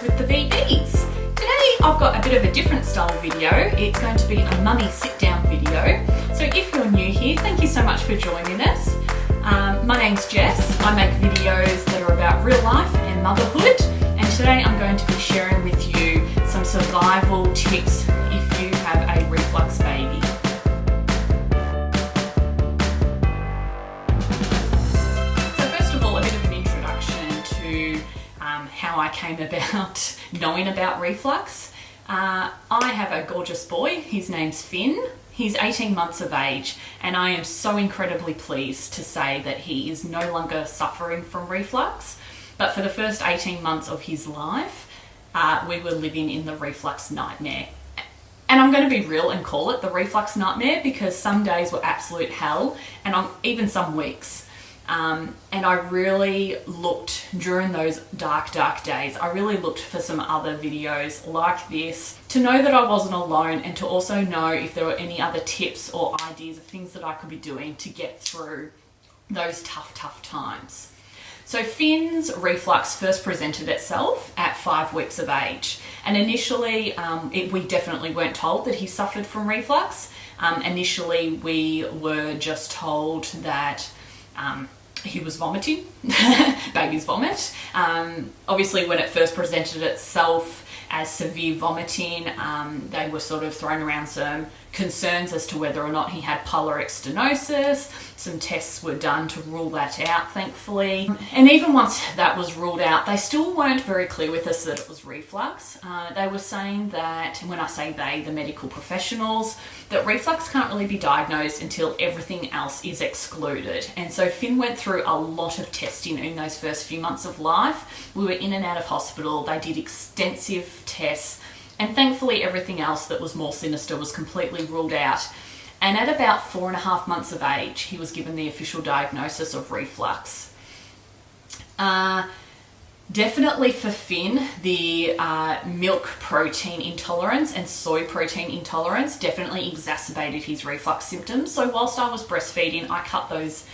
Adventures.with.the.vbs. Today I've got a bit of a different style video. It's going to be a mummy sit down video. So if you're new here, thank you so much for joining us. My name's Jess. I make videos that are about real life and motherhood, and today I'm going to be sharing with you some survival tips if you have a reflux baby. How I came about knowing about reflux. I have a gorgeous boy. His name's Finn. He's 18 months of age, and I am so incredibly pleased to say that he is no longer suffering from reflux. But for the first 18 months of his life, we were living in the reflux nightmare. And I'm going to be real and call it the reflux nightmare, because some days were absolute hell, and even some weeks. And I really looked during those dark days, I really looked for some other videos like this to know that I wasn't alone, and to also know if there were any other tips or ideas of things that I could be doing to get through those tough times. So Finn's reflux first presented itself at 5 weeks of age, and initially we definitely weren't told that he suffered from reflux. Initially we were just told that he was vomiting, baby's vomit. Obviously when it first presented itself as severe vomiting, they were sort of throwing around some concerns as to whether or not he had pyloric stenosis. Some tests were done to rule that out, thankfully. And even once that was ruled out, they still weren't very clear with us that it was reflux. They were saying that, and when I say they, the medical professionals, that reflux can't really be diagnosed until everything else is excluded. And so Finn went through a lot of testing in those first few months of life. We were in and out of hospital. They did extensive tests, and thankfully everything else that was more sinister was completely ruled out. And at about 4.5 months of age, he was given the official diagnosis of reflux. Definitely for Finn, the milk protein intolerance and soy protein intolerance definitely exacerbated his reflux symptoms. So whilst I was breastfeeding, I cut those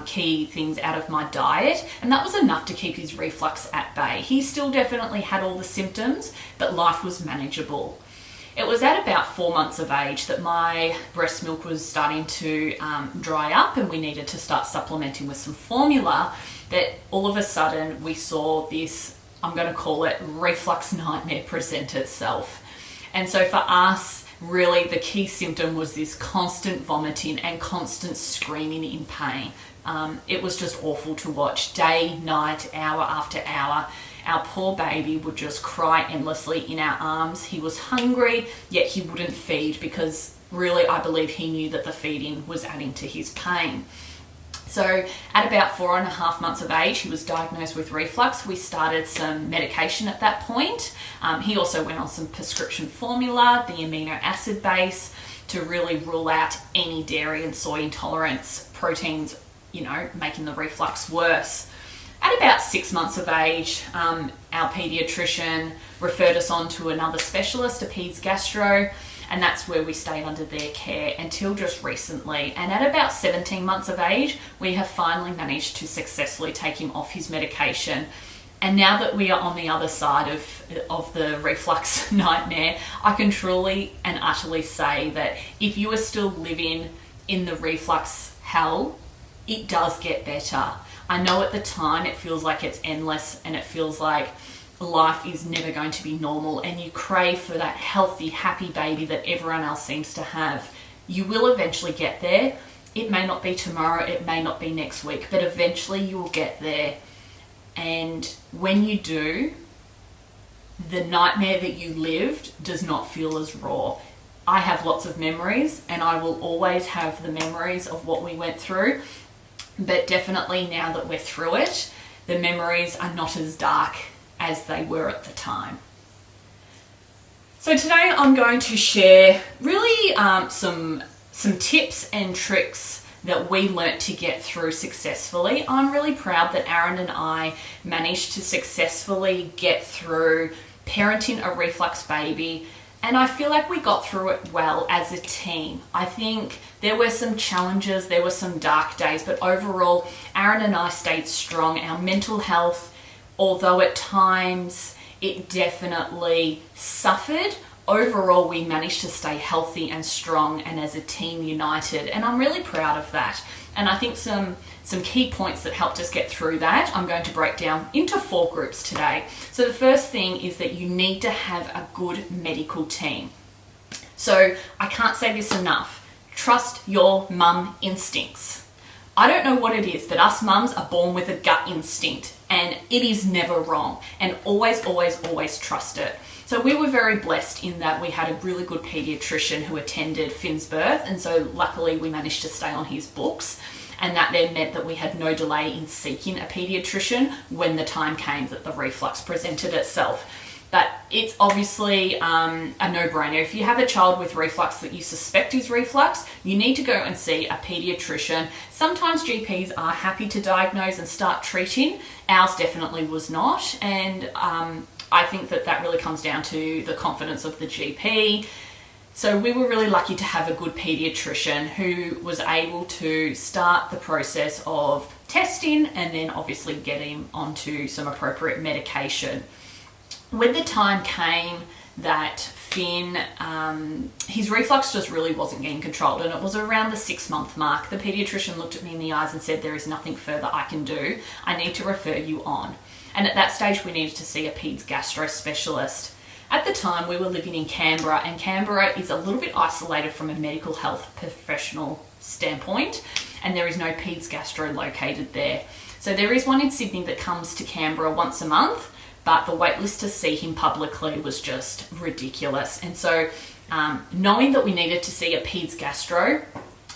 key things out of my diet, and that was enough to keep his reflux at bay. He still definitely had all the symptoms, but life was manageable. It was at about 4 months of age that my breast milk was starting to dry up, and we needed to start supplementing with some formula, that all of a sudden we saw this, I'm going to call it, reflux nightmare present itself. And so for us, really the key symptom was this constant vomiting and constant screaming in pain. It was just awful to watch, day, night, hour after hour. Our poor baby would just cry endlessly in our arms. He was hungry, yet he wouldn't feed, because really I believe he knew that the feeding was adding to his pain. So at about 4.5 months of age, he was diagnosed with reflux. We started some medication at that point. He also went on some prescription formula, the amino acid base, to really rule out any dairy and soy intolerance proteins, making the reflux worse. At about 6 months of age, our paediatrician referred us on to another specialist, a peds gastro, and that's where we stayed under their care until just recently. And at about 17 months of age, we have finally managed to successfully take him off his medication. And now that we are on the other side of the reflux nightmare, I can truly and utterly say that if you are still living in the reflux hell, it does get better. I know at the time it feels like it's endless, and it feels like life is never going to be normal, and you crave for that healthy, happy baby that everyone else seems to have. You will eventually get there. It may not be tomorrow, it may not be next week, but eventually you will get there. And when you do, the nightmare that you lived does not feel as raw. I have lots of memories, and I will always have the memories of what we went through. But definitely now that we're through it, the memories are not as dark as they were at the time. So today I'm going to share really some tips and tricks that we learnt to get through successfully. I'm really proud that Aaron and I managed to successfully get through parenting a reflux baby, and I feel like we got through it well as a team. I think there were some challenges, there were some dark days, but overall, Aaron and I stayed strong. Our mental health, although at times it definitely suffered. Overall, we managed to stay healthy and strong and as a team united, and I'm really proud of that. And I think some key points that helped us get through that, I'm going to break down into 4 groups today. So the first thing is that you need to have a good medical team. So I can't say this enough. Trust your mum instincts. I don't know what it is, but us mums are born with a gut instinct, and it is never wrong. And always, always, always trust it. So we were very blessed in that we had a really good pediatrician who attended Finn's birth, and so luckily we managed to stay on his books, and that then meant that we had no delay in seeking a pediatrician when the time came that the reflux presented itself. But it's obviously a no-brainer. If you have a child with reflux that you suspect is reflux, you need to go and see a pediatrician. Sometimes GPs are happy to diagnose and start treating. Ours definitely was not, and I think that really comes down to the confidence of the GP. So we were really lucky to have a good pediatrician who was able to start the process of testing and then obviously get him onto some appropriate medication. When the time came that Finn, his reflux just really wasn't getting controlled, and it was around the 6-month mark, the pediatrician looked at me in the eyes and said, "There is nothing further I can do. I need to refer you on." And at that stage, we needed to see a peds gastro specialist. At the time, we were living in Canberra, and Canberra is a little bit isolated from a medical health professional standpoint, and there is no peds gastro located there. So there is one in Sydney that comes to Canberra once a month, but the wait list to see him publicly was just ridiculous. And so knowing that we needed to see a peds gastro,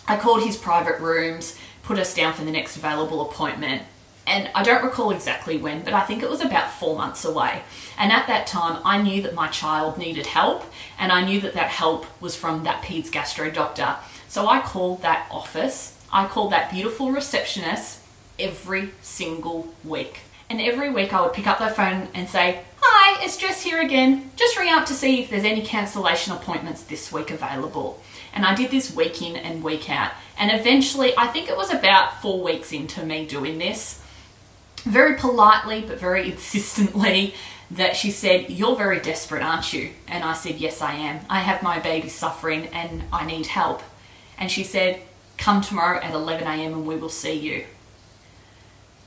I called his private rooms, put us down for the next available appointment. And I don't recall exactly when, but I think it was about 4 months away. And at that time, I knew that my child needed help, and I knew that that help was from that peds gastro doctor. So I called that office, I called that beautiful receptionist every single week. And every week I would pick up the phone and say, "Hi, it's Jess here again. Just ring up to see if there's any cancellation appointments this week available." And I did this week in and week out. And eventually, I think it was about 4 weeks into me doing this, very politely but very insistently, that she said, "You're very desperate, aren't you?" And I said, "Yes, I am. I have my baby suffering and I need help." And she said, "Come tomorrow at 11 a.m. and we will see you."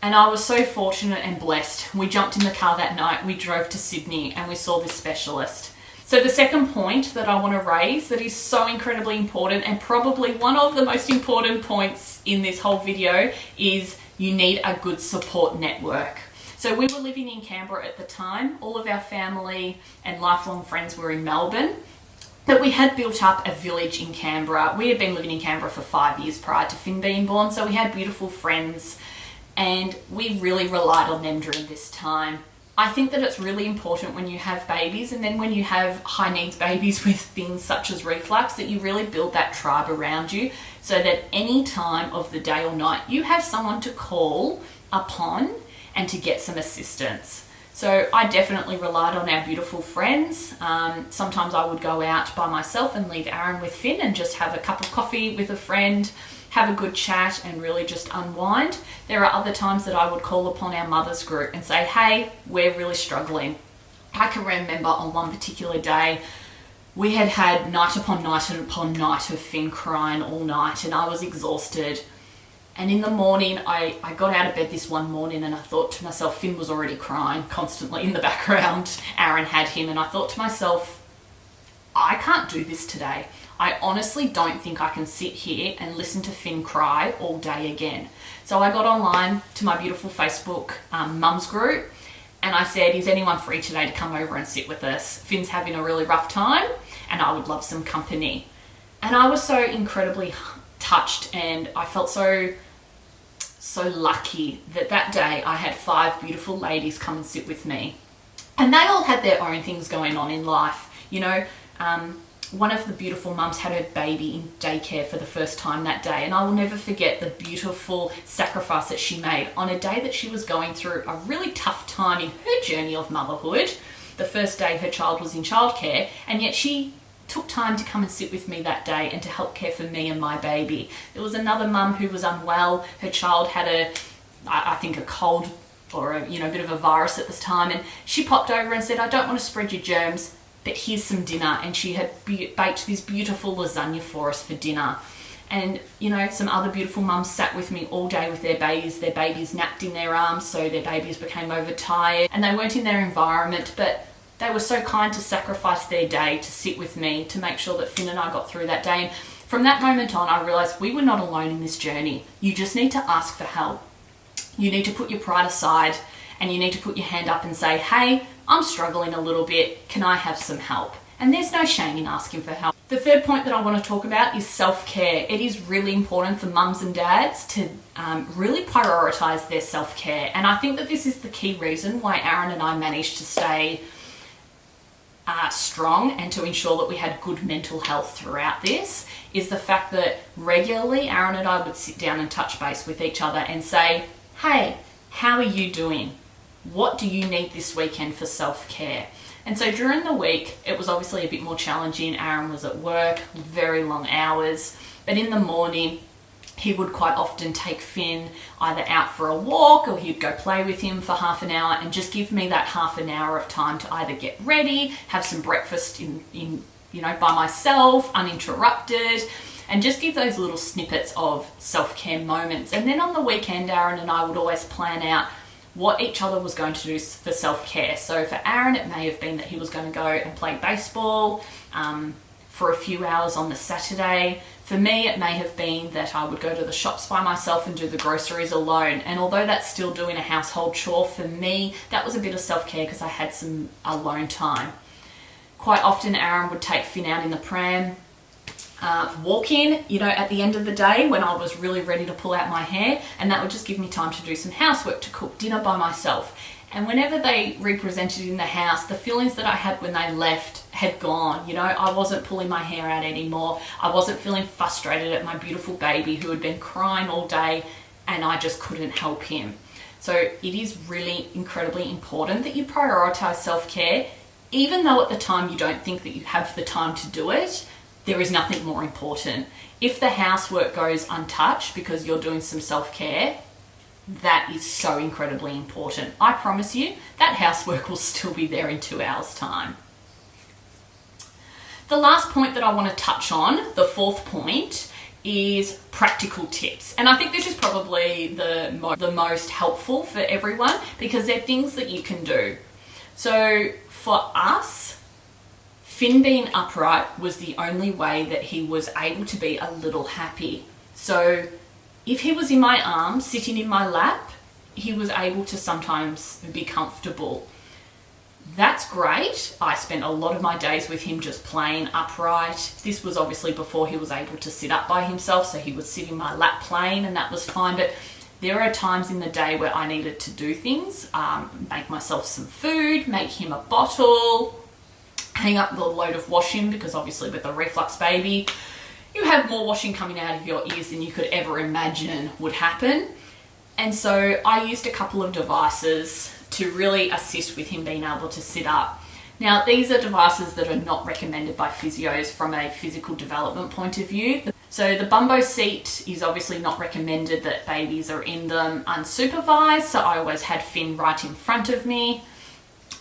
And I was so fortunate and blessed. We jumped in the car that night, we drove to Sydney, and we saw this specialist. So the second point that I want to raise that is so incredibly important, and probably one of the most important points in this whole video, is you need a good support network. So we were living in Canberra at the time. All of our family and lifelong friends were in Melbourne. But we had built up a village in Canberra. We had been living in Canberra for 5 years prior to Finn being born, so we had beautiful friends, and we really relied on them during this time. I think that it's really important when you have babies, and then when you have high needs babies with things such as reflux, that you really build that tribe around you, so that any time of the day or night you have someone to call upon and to get some assistance. So I definitely relied on our beautiful friends. Sometimes I would go out by myself and leave Aaron with Finn and just have a cup of coffee with a friend, have a good chat and really just unwind. There are other times that I would call upon our mothers group and say, "Hey, we're really struggling." I can remember on one particular day, we had had night upon night upon night of Finn crying all night, and I was exhausted. And in the morning, I got out of bed this one morning and I thought to myself, Finn was already crying constantly in the background. Aaron had him, and I thought to myself, I can't do this today. I honestly don't think I can sit here and listen to Finn cry all day again. So I got online to my beautiful Facebook mums group, and I said, "Is anyone free today to come over and sit with us? Finn's having a really rough time and I would love some company." And I was so incredibly touched, and I felt so lucky that day I had 5 beautiful ladies come and sit with me. And they all had their own things going on in life. You know, one of the beautiful mums had her baby in daycare for the first time that day, and I will never forget the beautiful sacrifice that she made on a day that she was going through a really tough time in her journey of motherhood. The first day her child was in childcare, and yet she took time to come and sit with me that day and to help care for me and my baby. There was another mum who was unwell. Her child had I think a cold or a bit of a virus at this time, and she popped over and said, I don't want to spread your germs, but here's some dinner. And she had baked this beautiful lasagna for us for dinner. And some other beautiful mums sat with me all day with their babies napped in their arms, so their babies became overtired and they weren't in their environment, but they were so kind to sacrifice their day to sit with me to make sure that Finn and I got through that day. And from that moment on, I realised we were not alone in this journey. You just need to ask for help. You need to put your pride aside and you need to put your hand up and say, hey, I'm struggling a little bit. Can I have some help? And there's no shame in asking for help. The third point that I want to talk about is self-care. It is really important for mums and dads to really prioritise their self-care. And I think that this is the key reason why Aaron and I managed to stay strong and to ensure that we had good mental health throughout this, is the fact that regularly Aaron and I would sit down and touch base with each other and say, hey, how are you doing? What do you need this weekend for self-care? And so during the week, it was obviously a bit more challenging. Aaron was at work, very long hours, but in the morning, he would quite often take Finn either out for a walk or he'd go play with him for half an hour and just give me that half an hour of time to either get ready, have some breakfast by myself, uninterrupted, and just give those little snippets of self-care moments. And then on the weekend, Aaron and I would always plan out what each other was going to do for self-care. So for Aaron, it may have been that he was going to go and play baseball for a few hours on the Saturday. For me, it may have been that I would go to the shops by myself and do the groceries alone. And although that's still doing a household chore, for me, that was a bit of self-care because I had some alone time. Quite often, Aaron would take Finn out in the pram, walking, at the end of the day when I was really ready to pull out my hair, and that would just give me time to do some housework, to cook dinner by myself. And whenever they represented in the house, the feelings that I had when they left had gone. I wasn't pulling my hair out anymore. I wasn't feeling frustrated at my beautiful baby who had been crying all day and I just couldn't help him. So it is really incredibly important that you prioritize self-care, even though at the time you don't think that you have the time to do it. There is nothing more important. If the housework goes untouched because you're doing some self-care, that is so incredibly important. I promise you that housework will still be there in 2 hours' time. The last point that I want to touch on, the fourth point, is practical tips. And I think this is probably the most helpful for everyone because they're things that you can do. So for us, Finn being upright was the only way that he was able to be a little happy. So if he was in my arms, sitting in my lap, he was able to sometimes be comfortable. That's great. I spent a lot of my days with him just playing upright. This was obviously before he was able to sit up by himself, so he would sit in my lap playing and that was fine. But there are times in the day where I needed to do things, make myself some food, make him a bottle, hang up the load of washing, because obviously with a reflux baby, you have more washing coming out of your ears than you could ever imagine would happen. And so I used a couple of devices to really assist with him being able to sit up. Now, these are devices that are not recommended by physios from a physical development point of view. So the bumbo seat is obviously not recommended that babies are in them unsupervised, so I always had Finn right in front of me.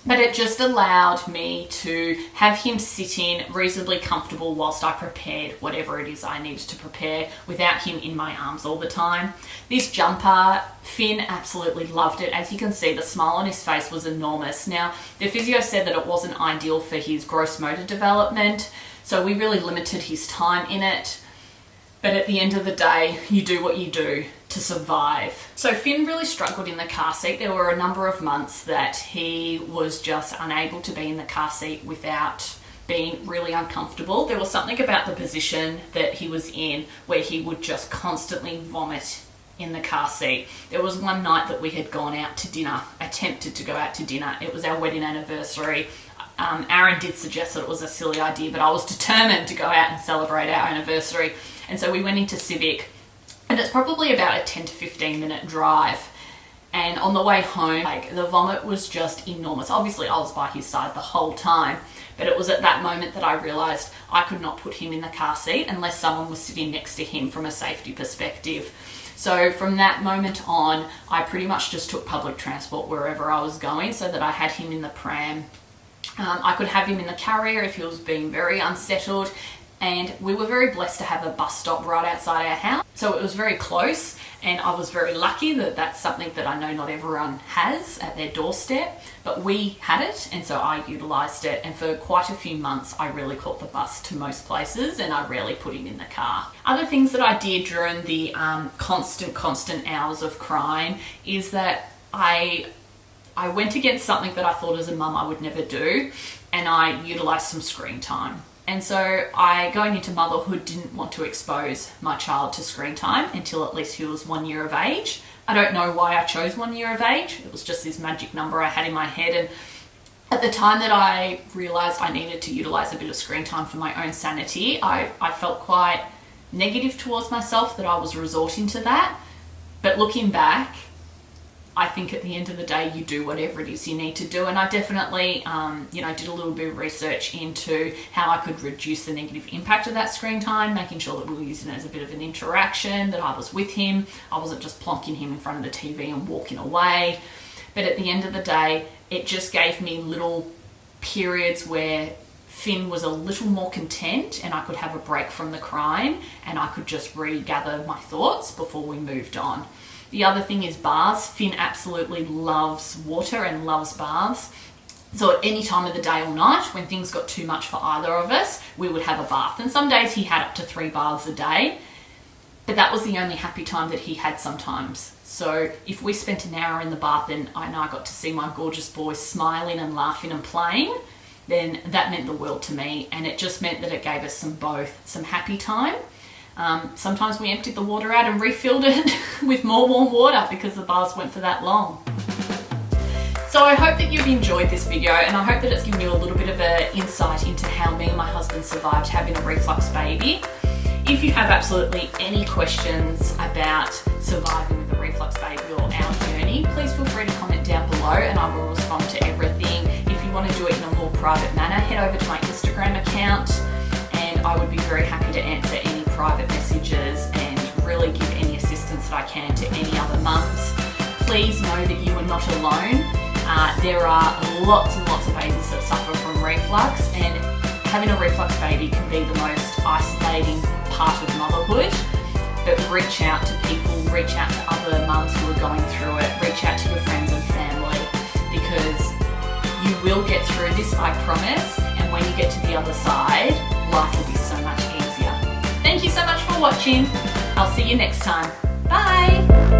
But it just allowed me to have him sitting reasonably comfortable whilst I prepared whatever it is I needed to prepare without him in my arms all the time. This jumper, Finn absolutely loved it. As you can see, the smile on his face was enormous. Now, the physio said that it wasn't ideal for his gross motor development, so we really limited his time in it. But at the end of the day, you do what you do to survive. So Finn really struggled in the car seat. There were a number of months that he was just unable to be in the car seat without being really uncomfortable. There was something about the position that he was in where he would just constantly vomit in the car seat. There was one night that we had gone out to dinner, attempted to go out to dinner. It was our wedding anniversary. Aaron did suggest that it was a silly idea, but I was determined to go out and celebrate our anniversary. And so we went into Civic, and it's probably about a 10 to 15 minute drive. And on the way home, the vomit was just enormous. Obviously, I was by his side the whole time, but it was at that moment that I realised I could not put him in the car seat unless someone was sitting next to him from a safety perspective. So from that moment on, I pretty much just took public transport wherever I was going so that I had him in the pram. I could have him in the carrier if he was being very unsettled, and we were very blessed to have a bus stop right outside our house. So it was very close, and I was very lucky that that's something that I know not everyone has at their doorstep, but we had it, and so I utilised it. And for quite a few months, I really caught the bus to most places, and I rarely put him in the car. Other things that I did during the constant hours of crying is that I went against something that I thought as a mum I would never do, and I utilised some screen time. And so I, going into motherhood, didn't want to expose my child to screen time until at least he was 1 year of age. I don't know why I chose 1 year of age. It was just this magic number I had in my head. And at the time that I realised I needed to utilise a bit of screen time for my own sanity, I felt quite negative towards myself that I was resorting to that. But looking back, I think at the end of the day, you do whatever it is you need to do. And I definitely, did a little bit of research into how I could reduce the negative impact of that screen time, making sure that we were using it as a bit of an interaction, that I was with him. I wasn't just plonking him in front of the TV and walking away. But at the end of the day, it just gave me little periods where Finn was a little more content and I could have a break from the crying and I could just regather my thoughts before we moved on. The other thing is baths. Finn absolutely loves water and loves baths. So at any time of the day or night, when things got too much for either of us, we would have a bath. And some days he had up to 3 baths a day, but that was the only happy time that he had sometimes. So if we spent an hour in the bath and I got to see my gorgeous boy smiling and laughing and playing, then that meant the world to me. And it just meant that it gave us some happy time. Sometimes we emptied the water out and refilled it with more warm water because the baths went for that long. So I hope that you've enjoyed this video, and I hope that it's given you a little bit of an insight into how me and my husband survived having a reflux baby. If you have absolutely any questions about surviving with a reflux baby or our journey, please feel free to comment down below and I will respond to everything. If you want to do it in a more private manner, head over to my Instagram account and I would be very happy to answer any private messages and really give any assistance that I can to any other mums. Please know that you are not alone. There are lots and lots of babies that suffer from reflux, and having a reflux baby can be the most isolating part of motherhood. But reach out to people, reach out to other mums who are going through it, reach out to your friends and family, because you will get through this, I promise, and when you get to the other side, life will be so much easier. Thank you so much for watching. I'll see you next time. Bye!